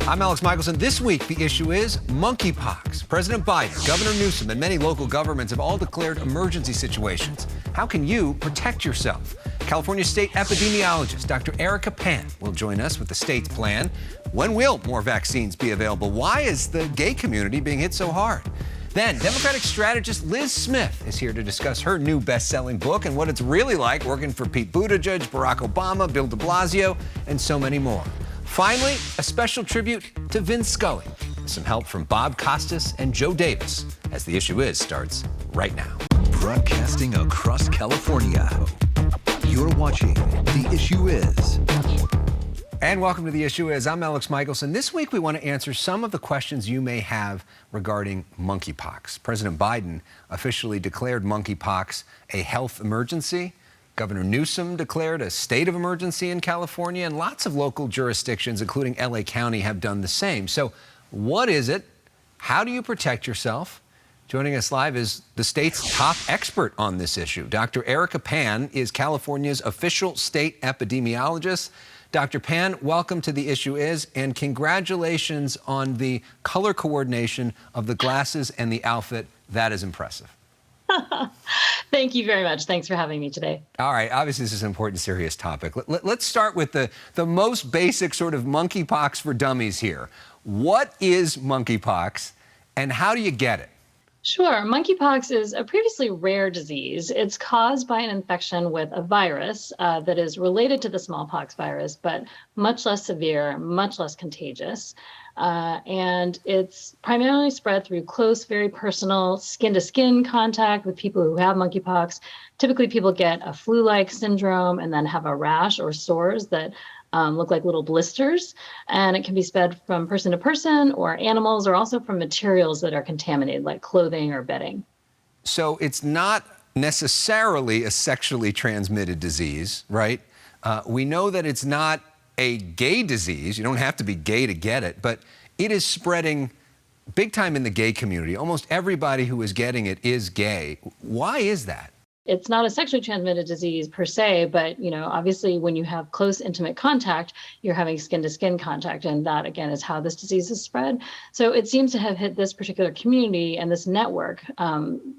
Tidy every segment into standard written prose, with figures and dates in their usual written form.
I'm Alex Michelson. This week, the issue is monkeypox. President Biden, Governor Newsom, and many local governments have all declared emergency situations. How can you protect yourself? California State Epidemiologist Dr. Erica Pan will join us with the state's plan. When will more vaccines be available? Why is the gay community being hit so hard? Then, Democratic strategist Lis Smith is here to discuss her new best-selling book and what it's really like working for Pete Buttigieg, Barack Obama, Bill de Blasio, and so many more. Finally, a special tribute to Vin Scully. Some help from Bob Costas and Joe Davis, as The Issue Is starts right now. Broadcasting across California, you're watching The Issue Is. And welcome to The Issue Is. I'm Alex Michelson. This week we want to answer some of the questions you may have regarding monkeypox. President Biden officially declared monkeypox a health emergency. Governor Newsom declared a state of emergency in California, and lots of local jurisdictions, including LA County, have done the same. So what is it? How do you protect yourself? Joining us live is the state's top expert on this issue. Dr. Erica Pan is California's official state epidemiologist. Dr. Pan, welcome to The Issue Is, and congratulations on the color coordination of the glasses and the outfit. That is impressive. Thank you very much. Thanks for having me today. All right. Obviously, this is an important, serious topic. Let's start with the most basic sort of monkeypox for dummies here. What is monkeypox, and how do you get it? Sure. Monkeypox is a previously rare disease. It's caused by an infection with a virus that is related to the smallpox virus, but much less severe, much less contagious. And it's primarily spread through close, very personal skin-to-skin contact with people who have monkeypox. Typically, people get a flu-like syndrome and then have a rash or sores that look like little blisters. And it can be spread from person to person or animals, or also from materials that are contaminated, like clothing or bedding. So it's not necessarily a sexually transmitted disease, right? We know that it's not a gay disease. You don't have to be gay to get it, but it is spreading big time in the gay community. Almost everybody who is getting it is gay. Why is that? It's not a sexually transmitted disease per se, but obviously when you have close, intimate contact, you're having skin-to-skin contact, and that again is how this disease is spread. So it seems to have hit this particular community and this network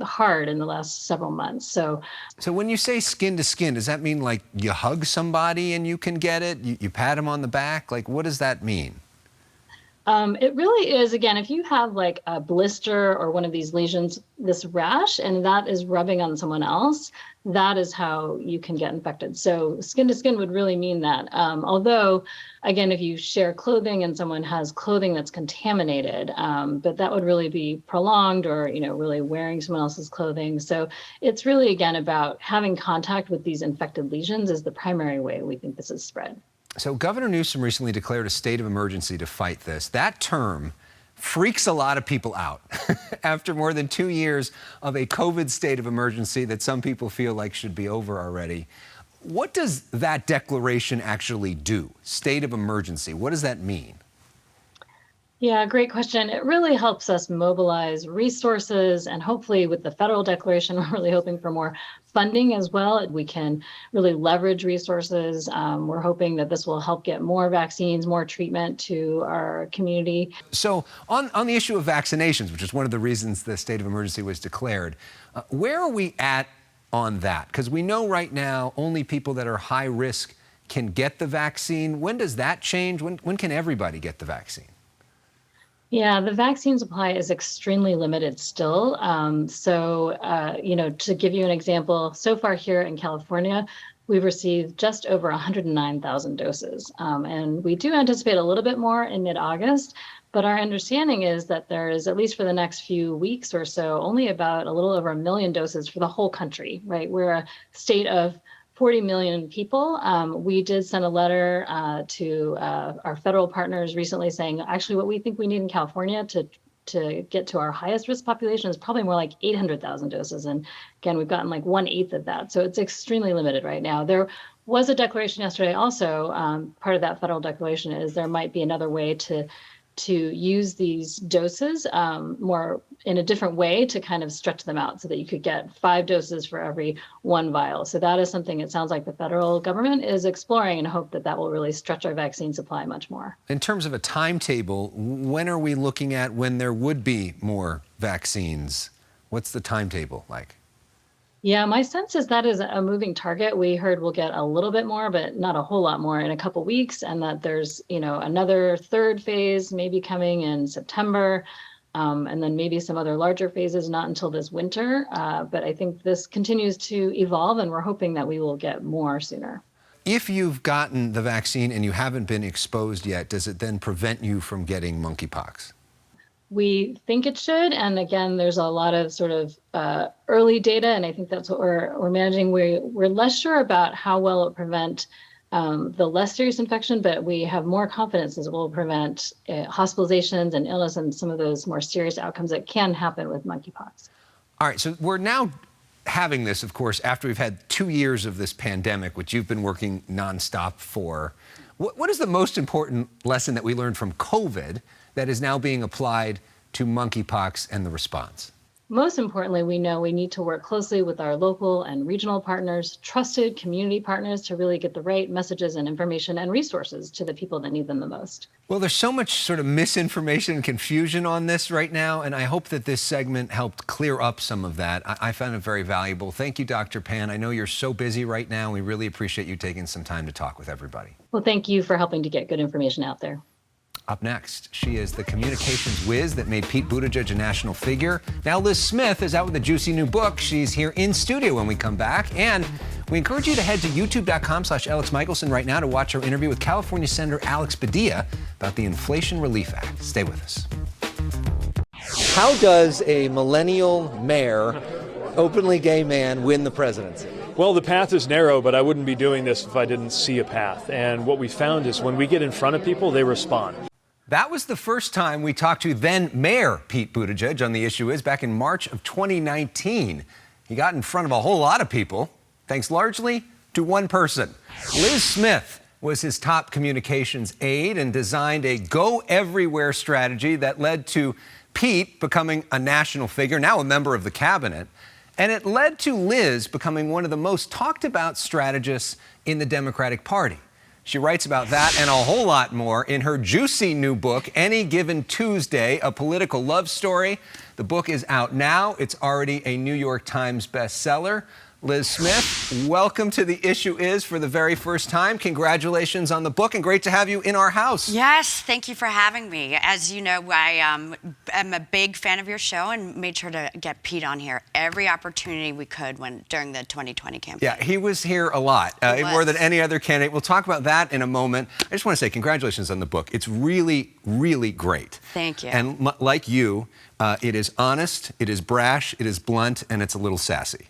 hard in the last several months. So when you say skin-to-skin, does that mean like you hug somebody and you can get it? You pat them on the back? Like, what does that mean? It really is, again, if you have like a blister or one of these lesions, this rash, and that is rubbing on someone else, that is how you can get infected. So skin to skin would really mean that. Although, again, if you share clothing and someone has clothing that's contaminated, but that would really be prolonged, or, really wearing someone else's clothing. So it's really, again, about having contact with these infected lesions is the primary way we think this is spread. So Governor Newsom recently declared a state of emergency to fight this. That term freaks a lot of people out after more than 2 years of a COVID state of emergency that some people feel like should be over already. What does that declaration actually do? State of emergency, what does that mean? Yeah, great question. It really helps us mobilize resources, and hopefully with the federal declaration, we're really hoping for more funding as well. We can really leverage resources. We're hoping that this will help get more vaccines, more treatment to our community. So on the issue of vaccinations, which is one of the reasons the state of emergency was declared, where are we at on that? Because we know right now only people that are high risk can get the vaccine. When does that change? When can everybody get the vaccine? Yeah, the vaccine supply is extremely limited still. To give you an example, so far here in California, we've received just over 109,000 doses. And we do anticipate a little bit more in mid-August, but our understanding is that there is, at least for the next few weeks or so, only about a little over 1 million doses for the whole country, right? We're a state of 40 million people. We did send a letter to our federal partners recently saying, actually, what we think we need in California to get to our highest risk population is probably more like 800,000 doses. And again, we've gotten like 1/8 of that. So it's extremely limited right now. There was a declaration yesterday also, part of that federal declaration is there might be another way to to use these doses more in a different way to kind of stretch them out so that you could get 5 doses for every 1 vial. So that is something it sounds like the federal government is exploring, and hope that that will really stretch our vaccine supply much more. In terms of a timetable, when are we looking at when there would be more vaccines? What's the timetable like? Yeah, my sense is that is a moving target. We heard we'll get a little bit more, but not a whole lot more in a couple weeks, and that there's, another 3rd phase maybe coming in September, and then maybe some other larger phases not until this winter. But I think this continues to evolve, and we're hoping that we will get more sooner. If you've gotten the vaccine and you haven't been exposed yet, does it then prevent you from getting monkeypox? We think it should, and again, there's a lot of sort of early data, and I think that's what we're managing. We're less sure about how well it prevent the less serious infection, but we have more confidence as it will prevent hospitalizations and illness and some of those more serious outcomes that can happen with monkeypox. All right, so we're now having this, of course, after we've had 2 years of this pandemic, which you've been working nonstop for. What is the most important lesson that we learned from COVID that is now being applied to monkeypox and the response? Most importantly, we know we need to work closely with our local and regional partners, trusted community partners, to really get the right messages and information and resources to the people that need them the most. Well, there's so much sort of misinformation and confusion on this right now, and I hope that this segment helped clear up some of that. I found it very valuable. Thank you, Dr. Pan. I know you're so busy right now. We really appreciate you taking some time to talk with everybody. Well, thank you for helping to get good information out there. Up next, she is the communications whiz that made Pete Buttigieg a national figure. Now Lis Smith is out with a juicy new book. She's here in studio when we come back. And we encourage you to head to youtube.com/Elex Michelson right now to watch our interview with California Senator Alex Padilla about the Inflation Relief Act. Stay with us. How does a millennial mayor, openly gay man, win the presidency? Well, the path is narrow, but I wouldn't be doing this if I didn't see a path. And what we found is when we get in front of people, they respond. That was the first time we talked to then Mayor Pete Buttigieg on The Issue Is back in March of 2019. He got in front of a whole lot of people, thanks largely to one person. Lis Smith was his top communications aide and designed a go-everywhere strategy that led to Pete becoming a national figure, now a member of the cabinet. And it led to Liz becoming one of the most talked about strategists in the Democratic Party. She writes about that and a whole lot more in her juicy new book, Any Given Tuesday, A Political Love Story. The book is out now. It's already a New York Times bestseller. Lis Smith, welcome to The Issue Is for the very first time. Congratulations on the book, and great to have you in our house. Yes, thank you for having me. As you know, I am a big fan of your show and made sure to get Pete on here every opportunity we could during the 2020 campaign. Yeah, he was here a lot, more than any other candidate. We'll talk about that in a moment. I just want to say congratulations on the book. It's really, really great. Thank you. And like you, it is honest, it is brash, it is blunt, and it's a little sassy.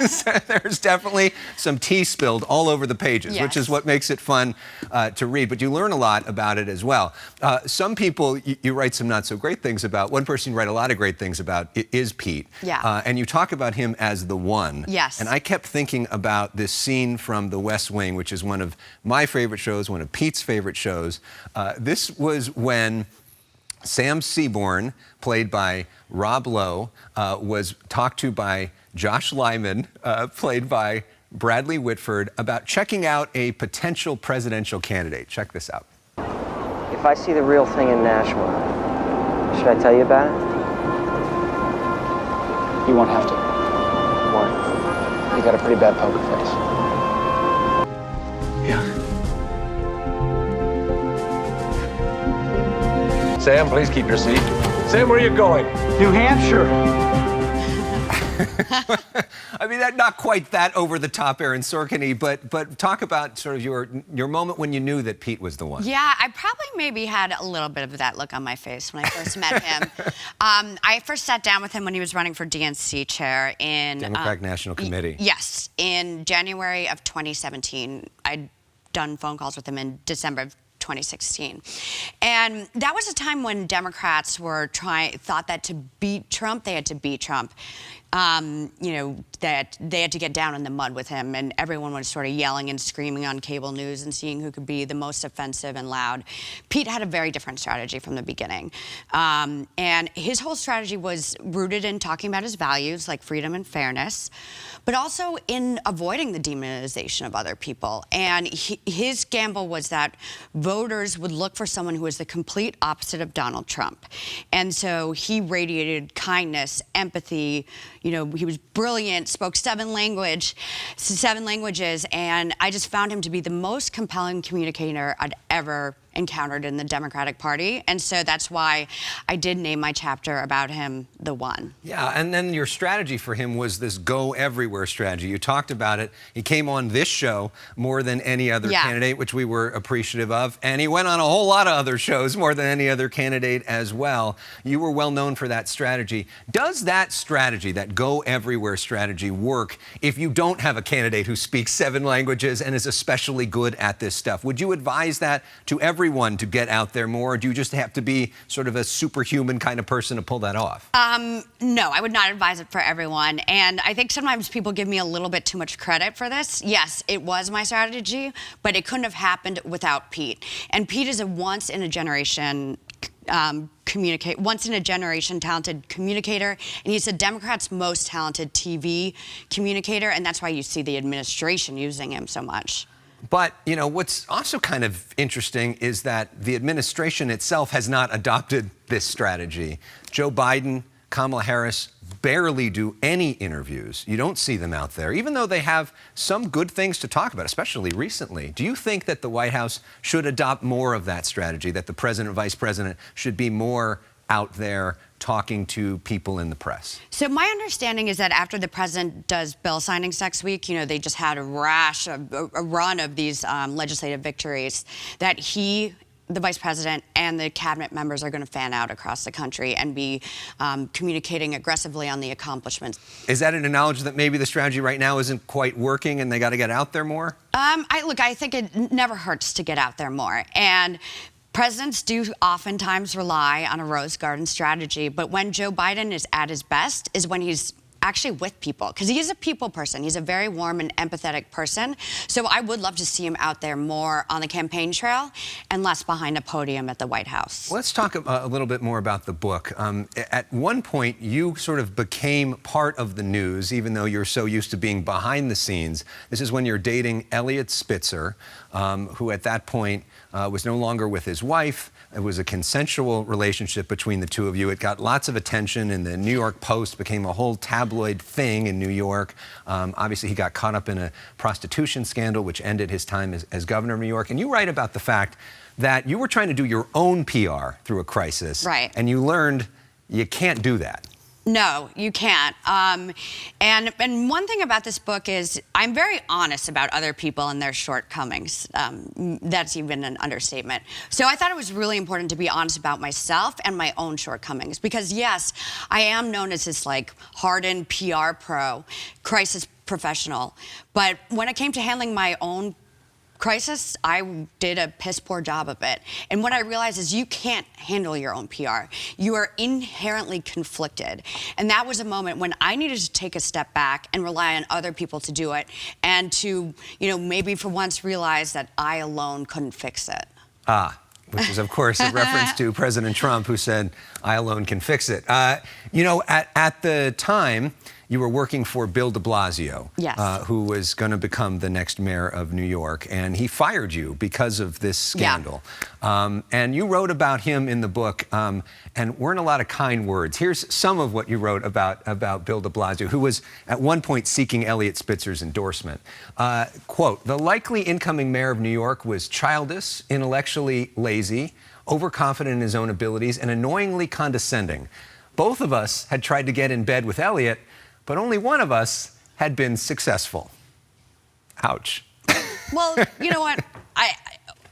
So there's definitely some tea spilled all over the pages, yes, which is what makes it fun to read. But you learn a lot about it as well. Some people you write some not so great things about. One person you write a lot of great things about is Pete. Yeah. And you talk about him as the one. Yes. And I kept thinking about this scene from The West Wing, which is one of my favorite shows, one of Pete's favorite shows. This was when Sam Seaborn, played by Rob Lowe, was talked to by Josh Lyman, played by Bradley Whitford, about checking out a potential presidential candidate. Check this out. If I see the real thing in Nashua, should I tell you about it? You won't have to. Why? You got a pretty bad poker face. Yeah. Sam, please keep your seat. Sam, where are you going? New Hampshire. I mean, not quite that over-the-top Aaron Sorkin-y, but talk about sort of your moment when you knew that Pete was the one. Yeah, I probably maybe had a little bit of that look on my face when I first met him. I first sat down with him when he was running for DNC chair in Democratic National Committee. Yes, in January of 2017. I'd done phone calls with him in December of 2016. And that was a time when Democrats were thought that to beat Trump, they had to beat Trump. that they had to get down in the mud with him, and everyone was sort of yelling and screaming on cable news and seeing who could be the most offensive and loud. Pete had a very different strategy from the beginning. And his whole strategy was rooted in talking about his values, like freedom and fairness, but also in avoiding the demonization of other people. And his gamble was that voters would look for someone who was the complete opposite of Donald Trump. And so he radiated kindness, empathy. He was brilliant, spoke seven languages, and I just found him to be the most compelling communicator I'd ever encountered in the Democratic Party. And so that's why I did name my chapter about him The One. Yeah, and then your strategy for him was this go everywhere strategy. You talked about it. He came on this show more than any other candidate, which we were appreciative of. And he went on a whole lot of other shows more than any other candidate as well. You were well known for that strategy. Does that strategy, that go everywhere strategy, work if you don't have a candidate who speaks 7 languages and is especially good at this stuff? Would you advise that to everyone to get out there more, or do you just have to be sort of a superhuman kind of person to pull that off? No, I would not advise it for everyone. And I think sometimes people give me a little bit too much credit for this. Yes, it was my strategy, but it couldn't have happened without Pete. And Pete is a once in a generation talented communicator, and he's the Democrats' most talented TV communicator, and that's why you see the administration using him so much. But, what's also kind of interesting is that the administration itself has not adopted this strategy. Joe Biden, Kamala Harris barely do any interviews. You don't see them out there, even though they have some good things to talk about, especially recently. Do you think that the White House should adopt more of that strategy, that the president and vice president should be more out there talking to people in the press? So my understanding is that after the president does bill signings next week, they just had a run of these legislative victories, that the vice president and the cabinet members are going to fan out across the country and be communicating aggressively on the accomplishments. Is that an acknowledgement that maybe the strategy right now isn't quite working and they got to get out there more? I think it never hurts to get out there more. And presidents do oftentimes rely on a rose garden strategy, but when Joe Biden is at his best is when he's actually with people, because he is a people person. He's a very warm and empathetic person. So I would love to see him out there more on the campaign trail and less behind a podium at the White House. Let's talk a little bit more about the book. At one point, you sort of became part of the news, even though you're so used to being behind the scenes. This is when you're dating Eliot Spitzer, who at that point was no longer with his wife. It was a consensual relationship between the two of you. It got lots of attention, and the New York Post became a whole tabloid thing in New York. Obviously, he got caught up in a prostitution scandal, which ended his time as governor of New York. And you write about the fact that you were trying to do your own PR through a crisis. Right. And you learned you can't do that. No, you can't. And one thing about this book is I'm very honest about other people and their shortcomings. That's even an understatement. So I thought it was really important to be honest about myself and my own shortcomings, because yes, I am known as this hardened PR pro, crisis professional. But when it came to handling my own crisis, I did a piss poor job of it. And what I realized is you can't handle your own PR. You are inherently conflicted. And that was a moment when I needed to take a step back and rely on other people to do it, and to, maybe for once realize that I alone couldn't fix it. Which is, of course, a reference to President Trump, who said, I alone can fix it. At the time, you were working for Bill de Blasio, yes. Who was going to become the next mayor of New York, and he fired you because of this scandal. Yeah. And you wrote about him in the book, and weren't a lot of kind words. Here's some of what you wrote about Bill de Blasio, who was at one point seeking Eliot Spitzer's endorsement. Quote, "The likely incoming mayor of New York was childish, intellectually lazy, overconfident in his own abilities, and annoyingly condescending. Both of us had tried to get in bed with Eliot, but only one of us had been successful." Ouch. Well, you know what?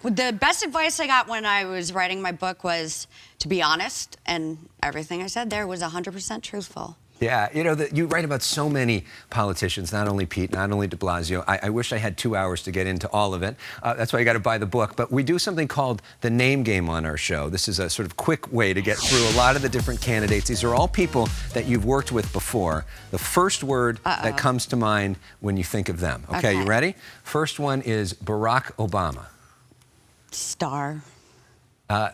The best advice I got when I was writing my book was to be honest, and everything I said there was 100% truthful. Yeah, you know, you write about so many politicians, not only Pete, not only de Blasio. I wish I had 2 hours to get into all of it. That's why you got to buy the book. But we do something called the name game on our show. This is a sort of quick way to get through a lot of the different candidates. These are all people that you've worked with before. The first word that comes to mind when you think of them. Okay, you ready? First one is Barack Obama. Star.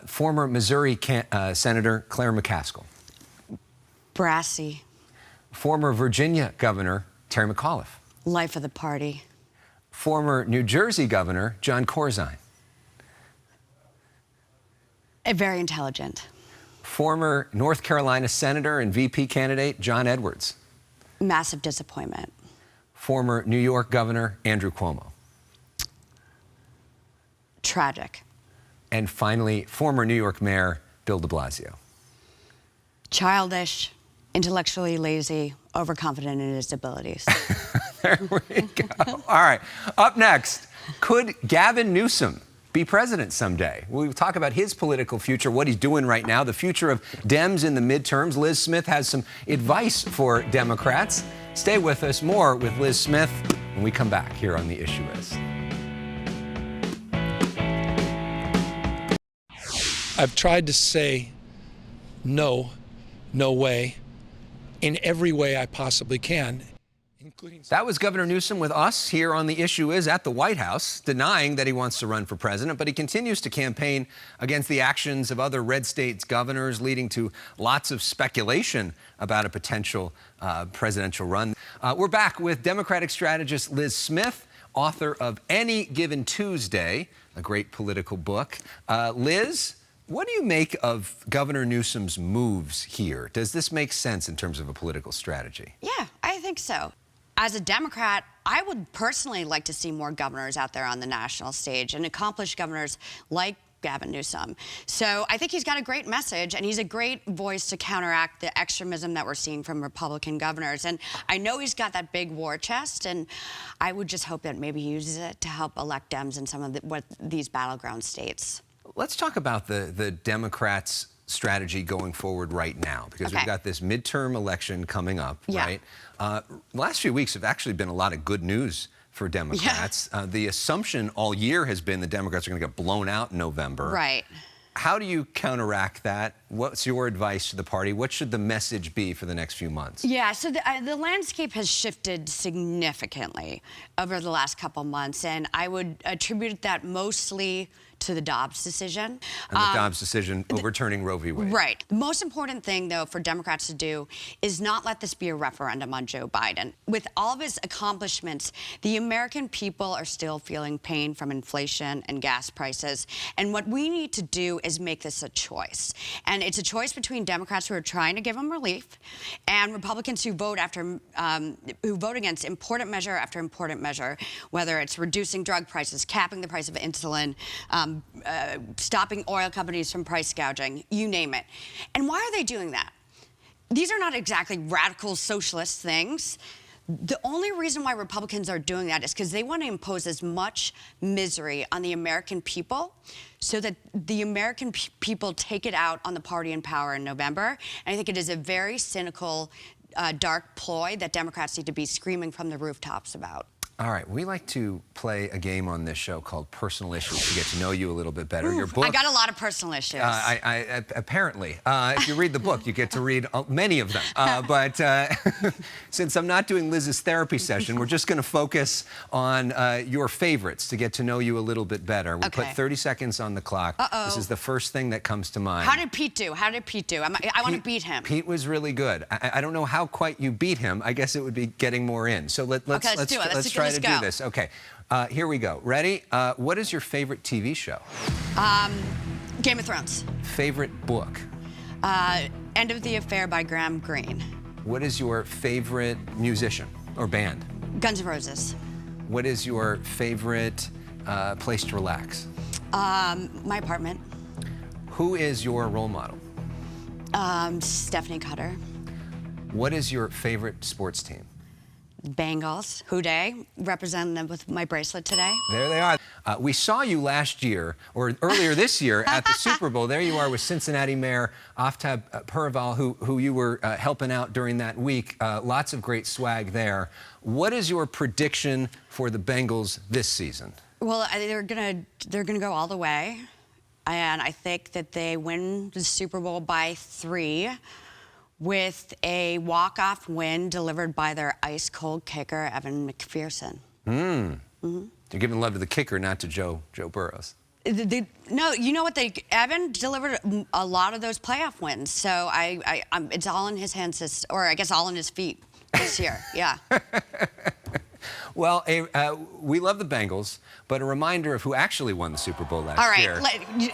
Former Missouri Senator Claire McCaskill. Brassy. Former Virginia Governor Terry McAuliffe. Life of the party. Former New Jersey Governor John Corzine. Very intelligent. Former North Carolina Senator and VP candidate John Edwards. Massive disappointment. Former New York Governor Andrew Cuomo. Tragic. And finally, former New York Mayor Bill de Blasio. Childish, intellectually lazy, overconfident in his abilities. There we go. All right. Up next, could Gavin Newsom be president someday? We'll talk about his political future, what he's doing right now, the future of Dems in the midterms. Lis Smith has some advice for Democrats. Stay with us. More with Lis Smith when we come back here on The Issue Is. I've tried to say no way, in every way I possibly can, including... That was Governor Newsom with us here on The Issue Is at the White House, denying that he wants to run for president, but he continues to campaign against the actions of other red states' governors, leading to lots of speculation about a potential presidential run. We're back with Democratic strategist Lis Smith, author of Any Given Tuesday, a great political book. Liz, what do you make of Governor Newsom's moves here? Does this make sense in terms of a political strategy? Yeah, I think so. As a Democrat, I would personally like to see more governors out there on the national stage and accomplished governors like Gavin Newsom. So I think he's got a great message, and he's a great voice to counteract the extremism that we're seeing from Republican governors. And I know he's got that big war chest, and I would just hope that maybe he uses it to help elect Dems in some of these battleground states. Let's talk about the Democrats' strategy going forward right now, because we've got this midterm election coming up, right? The last few weeks have actually been a lot of good news for Democrats. The assumption all year has been the Democrats are going to get blown out in November. Right. How do you counteract that? What's your advice to the party? What should the message be for the next few months? Yeah, so the landscape has shifted significantly over the last couple months, and I would attribute that mostly to the Dobbs decision. And the Dobbs decision overturning Roe v. Wade. Right. The most important thing, though, for Democrats to do is not let this be a referendum on Joe Biden. With all of his accomplishments, the American people are still feeling pain from inflation and gas prices. And what we need to do is make this a choice. And it's a choice between Democrats who are trying to give them relief and Republicans who vote against important measure after important measure, whether it's reducing drug prices, capping the price of insulin, stopping oil companies from price gouging, you name it. And why are they doing that? These are not exactly radical socialist things. The only reason why Republicans are doing that is because they want to impose as much misery on the American people so that the American people take it out on the party in power in November. And I think it is a very cynical, dark ploy that Democrats need to be screaming from the rooftops about. All right, we like to play a game on this show called Personal Issues to get to know you a little bit better. Your book, I got a lot of personal issues. Apparently. If you read the book, you get to read many of them. But since I'm not doing Liz's therapy session, we're just going to focus on your favorites to get to know you a little bit better. We'll put 30 seconds on the clock. This is the first thing that comes to mind. How did Pete do? How did Pete do? I want to beat him. Pete was really good. I don't know how quite you beat him. I guess it would be getting more in. So let's do it. Let's try to do this. Okay, here we go. Ready? What is your favorite TV show? Game of Thrones. Favorite book? End of the Affair by Graham Greene. What is your favorite musician or band? Guns N' Roses. What is your favorite place to relax? My apartment. Who is your role model? Stephanie Cutter. What is your favorite sports team? Bengals, Houday, representing them with my bracelet today. There they are. We saw you last year, or earlier this year, at the Super Bowl. There you are with Cincinnati Mayor Aftab Purval, who you were helping out during that week. Lots of great swag there. What is your prediction for the Bengals this season? Well, they're gonna go all the way, and I think that they win the Super Bowl by 3. With a walk-off win delivered by their ice-cold kicker, Evan McPherson. You're giving love to the kicker, not to Joe Burrows. No, you know what? Evan delivered a lot of those playoff wins, so it's all in his hands, or I guess all in his feet this year. Yeah. Well, we love the Bengals, but a reminder of who actually won the Super Bowl last year,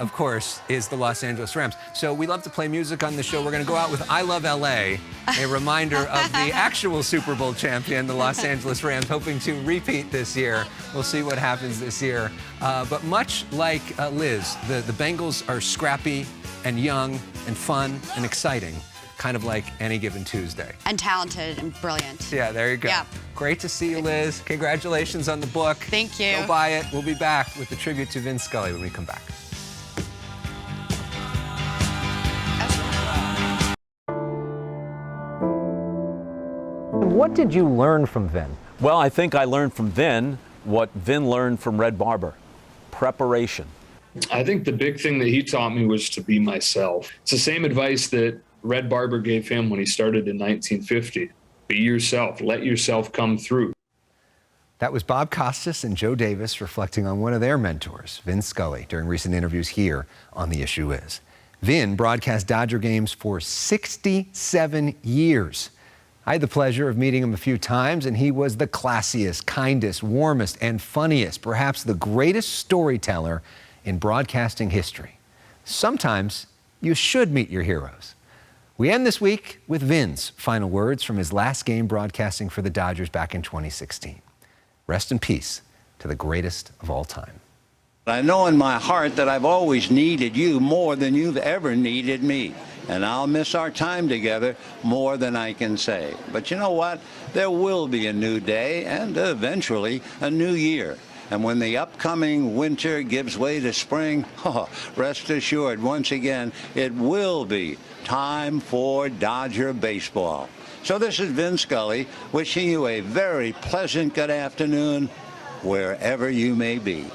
of course, is the Los Angeles Rams. So we love to play music on the show. We're going to go out with I Love L.A., a reminder of the actual Super Bowl champion, the Los Angeles Rams, hoping to repeat this year. We'll see what happens this year. But much like Liz, the Bengals are scrappy and young and fun and exciting. Kind of like any given Tuesday. And talented and brilliant. Yeah, there you go. Yeah. Great to see you, Liz. Congratulations on the book. Thank you. Go buy it. We'll be back with the tribute to Vin Scully when we come back. What did you learn from Vin? Well, I think I learned from Vin what Vin learned from Red Barber: preparation. I think the big thing that he taught me was to be myself. It's the same advice that Red Barber gave him when he started in 1950. Be yourself. Let yourself come through. That was Bob Costas and Joe Davis reflecting on one of their mentors, Vin Scully, during recent interviews here on The Issue Is. Vin broadcast Dodger games for 67 years. I had the pleasure of meeting him a few times, and he was the classiest, kindest, warmest, and funniest, perhaps the greatest storyteller in broadcasting history. Sometimes you should meet your heroes. We end this week with Vin's final words from his last game broadcasting for the Dodgers back in 2016. Rest in peace to the greatest of all time. I know in my heart that I've always needed you more than you've ever needed me. And I'll miss our time together more than I can say. But you know what? There will be a new day and eventually a new year. And when the upcoming winter gives way to spring, rest assured, once again, it will be time for Dodger baseball. So this is Vin Scully wishing you a very pleasant good afternoon wherever you may be.